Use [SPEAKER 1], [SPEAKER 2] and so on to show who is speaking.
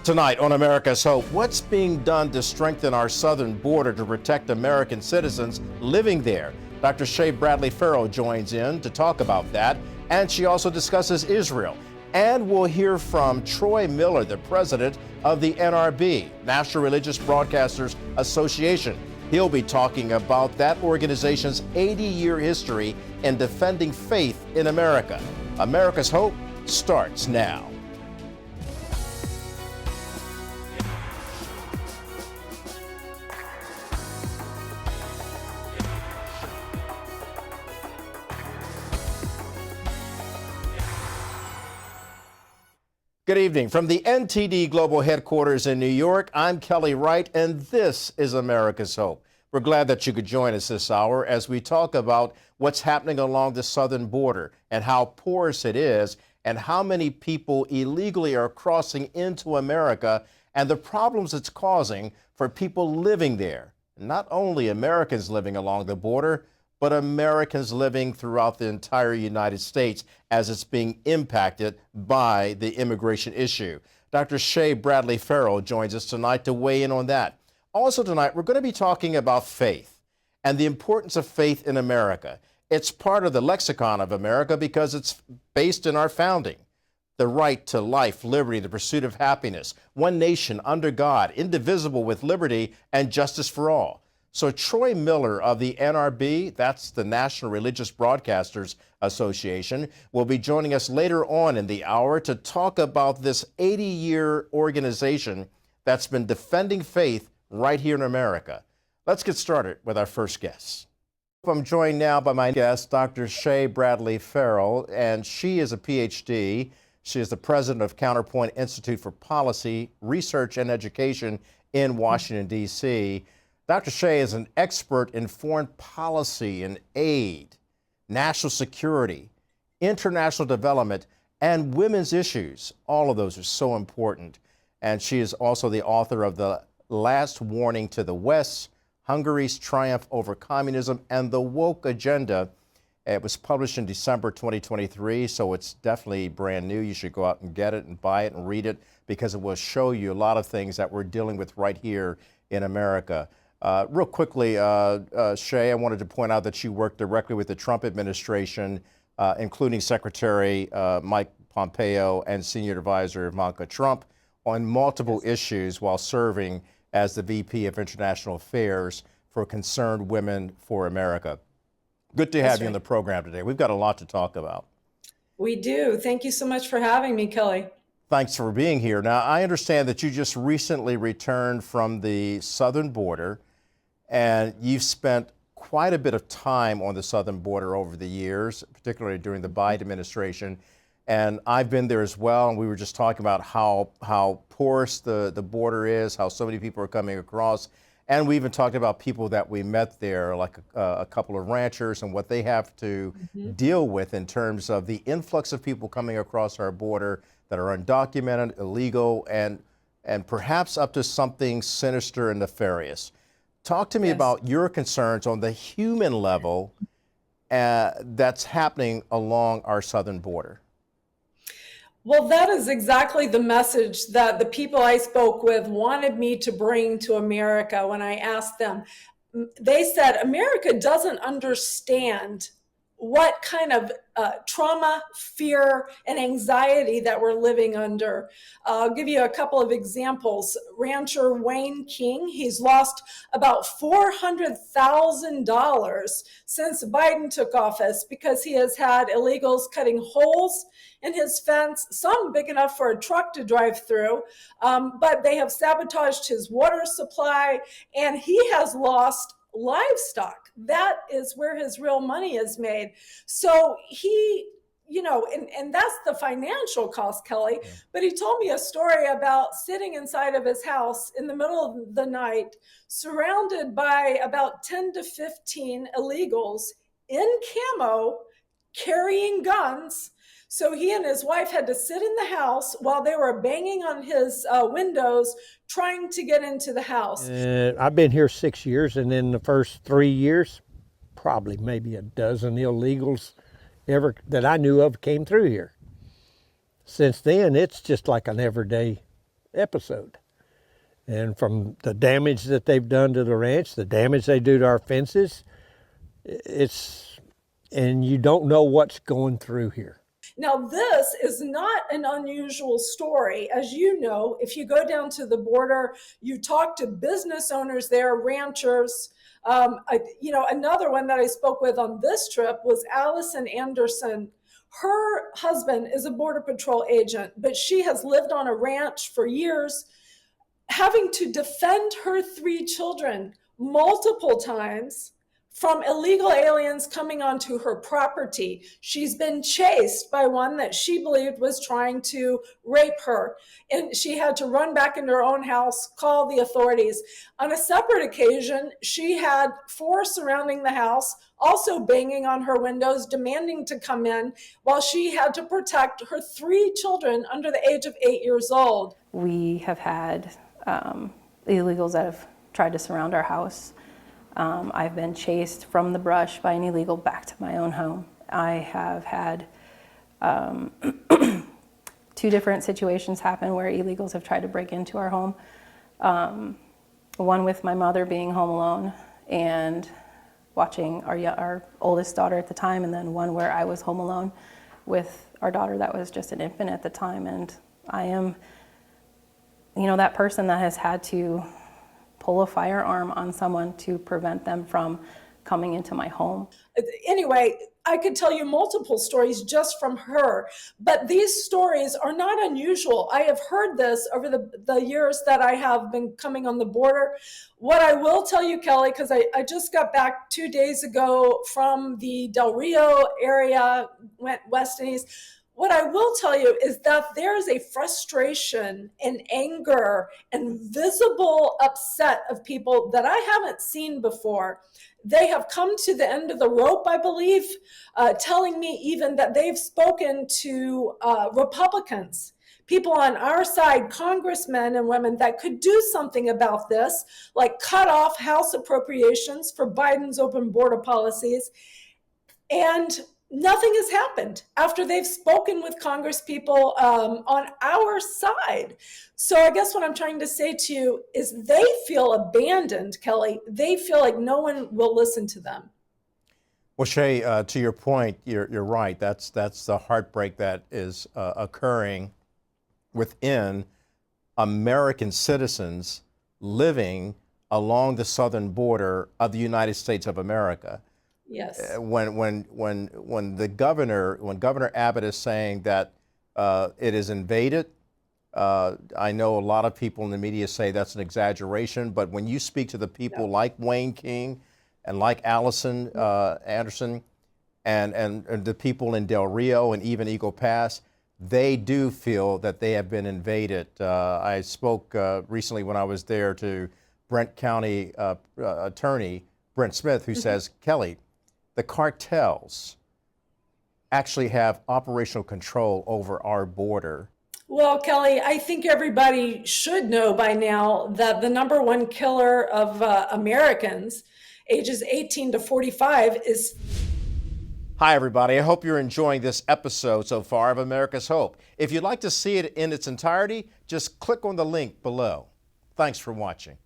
[SPEAKER 1] Tonight on America's Hope, what's being done to strengthen our southern border to protect American citizens living there? Dr. Shea Bradley-Farrell joins in to talk about that, and she also discusses Israel. And we'll hear from Troy Miller, the president of the NRB, National Religious Broadcasters Association. He'll be talking about that organization's 80-year history in defending faith in America. America's Hope starts now. Good evening. From the NTD Global Headquarters in New York, I'm Kelly Wright, and this is America's Hope. We're glad that you could join us this hour as we talk about what's happening along the southern border and how porous it is and how many people illegally are crossing into America and the problems it's causing for people living there. Not only Americans living along the border, but Americans living throughout the entire United States as it's being impacted by the immigration issue. Dr. Shea Bradley-Farrell joins us tonight to weigh in on that. Also tonight, we're going to be talking about faith and the importance of faith in America. It's part of the lexicon of America because it's based in our founding. The right to life, liberty, the pursuit of happiness, one nation under God, indivisible with liberty and justice for all. So Troy Miller of the NRB, that's the National Religious Broadcasters Association, will be joining us later on in the hour to talk about this 80-year organization that's been defending faith right here in America. Let's get started with our first guest. I'm joined now by my guest, Dr. Shea Bradley-Farrell, and she is a PhD. She is the president of Counterpoint Institute for Policy, Research, and Education in Washington, D.C. Dr. Shea is an expert in foreign policy and aid, national security, international development, and women's issues. All of those are so important. And she is also the author of The Last Warning to the West, Hungary's Triumph Over Communism, and the Woke Agenda. It was published in December 2023, so it's definitely brand new. You should go out and get it and buy it and read it because it will show you a lot of things that we're dealing with right here in America. Real quickly, Shea, I wanted to point out that you worked directly with the Trump administration, including Secretary Mike Pompeo and Senior Advisor Ivanka Trump, on multiple issues while serving as the VP of International Affairs for Concerned Women for America. Good to have you on the program today. We've got a lot to talk about.
[SPEAKER 2] We do. Thank you so much for having me, Kelly.
[SPEAKER 1] Thanks for being here. Now, I understand that you just recently returned from the southern border, and you've spent quite a bit of time on the southern border over the years, particularly during the Biden administration. And I've been there as well, and we were just talking about how porous the border is, how so many people are coming across. And we even talked about people that we met there, like a couple of ranchers, and what they have to deal with in terms of the influx of people coming across our border that are undocumented, illegal, and perhaps up to something sinister and nefarious. Talk to me about your concerns on the human level that's happening along our southern border.
[SPEAKER 2] Well, that is exactly the message that the people I spoke with wanted me to bring to America when I asked them. They said, America doesn't understand what kind of trauma, fear, and anxiety that we're living under. I'll give you a couple of examples. Rancher Wayne King, he's lost about $400,000 since Biden took office because he has had illegals cutting holes in his fence, some big enough for a truck to drive through, but they have sabotaged his water supply, and he has lost livestock. That is where his real money is made. So he, and that's the financial cost, Kelly. But he told me a story about sitting inside of his house in the middle of the night, surrounded by about 10 to 15 illegals in camo, carrying guns. So he and his wife had to sit in the house while they were banging on his windows, trying to get into the house.
[SPEAKER 3] I've been here 6 years, and in the first 3 years, probably maybe a dozen illegals ever that I knew of came through here. Since then, it's just like an everyday episode. And from the damage that they've done to the ranch, the damage they do to our fences, and you don't know what's going through here.
[SPEAKER 2] Now, this is not an unusual story. As you know, if you go down to the border, you talk to business owners there, ranchers. Another one that I spoke with on this trip was Allison Anderson. Her husband is a Border Patrol agent, but she has lived on a ranch for years, having to defend her 3 children multiple times from illegal aliens coming onto her property. She's been chased by one that she believed was trying to rape her. And she had to run back into her own house, call the authorities. On a separate occasion, she had 4 surrounding the house, also banging on her windows, demanding to come in, while she had to protect her 3 children under the age of 8 years old.
[SPEAKER 4] We have had illegals that have tried to surround our house. I've been chased from the brush by an illegal back to my own home. I have had 2 different situations happen where illegals have tried to break into our home. One with my mother being home alone and watching our oldest daughter at the time, and then one where I was home alone with our daughter that was just an infant at the time. And I am, that person that has had to pull a firearm on someone to prevent them from coming into my home.
[SPEAKER 2] Anyway, I could tell you multiple stories just from her, but these stories are not unusual. I have heard this over the years that I have been coming on the border. What I will tell you, Kelly, because I just got back 2 days ago from the Del Rio area, went west and east. What I will tell you is that there is a frustration and anger and visible upset of people that I haven't seen before. They have come to the end of the rope, I believe, telling me even that they've spoken to Republicans, people on our side, congressmen and women that could do something about this, like cut off House appropriations for Biden's open border policies. And nothing has happened after they've spoken with Congress people on our side. So I guess what I'm trying to say to you is they feel abandoned, Kelly. They feel like no one will listen to them.
[SPEAKER 1] Well, Shea, to your point, you're right. That's the heartbreak that is occurring within American citizens living along the southern border of the United States of America.
[SPEAKER 2] Yes.
[SPEAKER 1] When Governor Abbott is saying that it is invaded, I know a lot of people in the media say that's an exaggeration, but when you speak to the people like Wayne King and like Allison Anderson and the people in Del Rio and even Eagle Pass, they do feel that they have been invaded. I spoke recently when I was there to Brent County Attorney Brent Smith, who says, Kelly, the cartels actually have operational control over our border.
[SPEAKER 2] Well, Kelly, I think everybody should know by now that the number 1 killer of Americans ages 18 to 45 is...
[SPEAKER 1] Hi, everybody. I hope you're enjoying this episode so far of America's Hope. If you'd like to see it in its entirety, just click on the link below. Thanks for watching.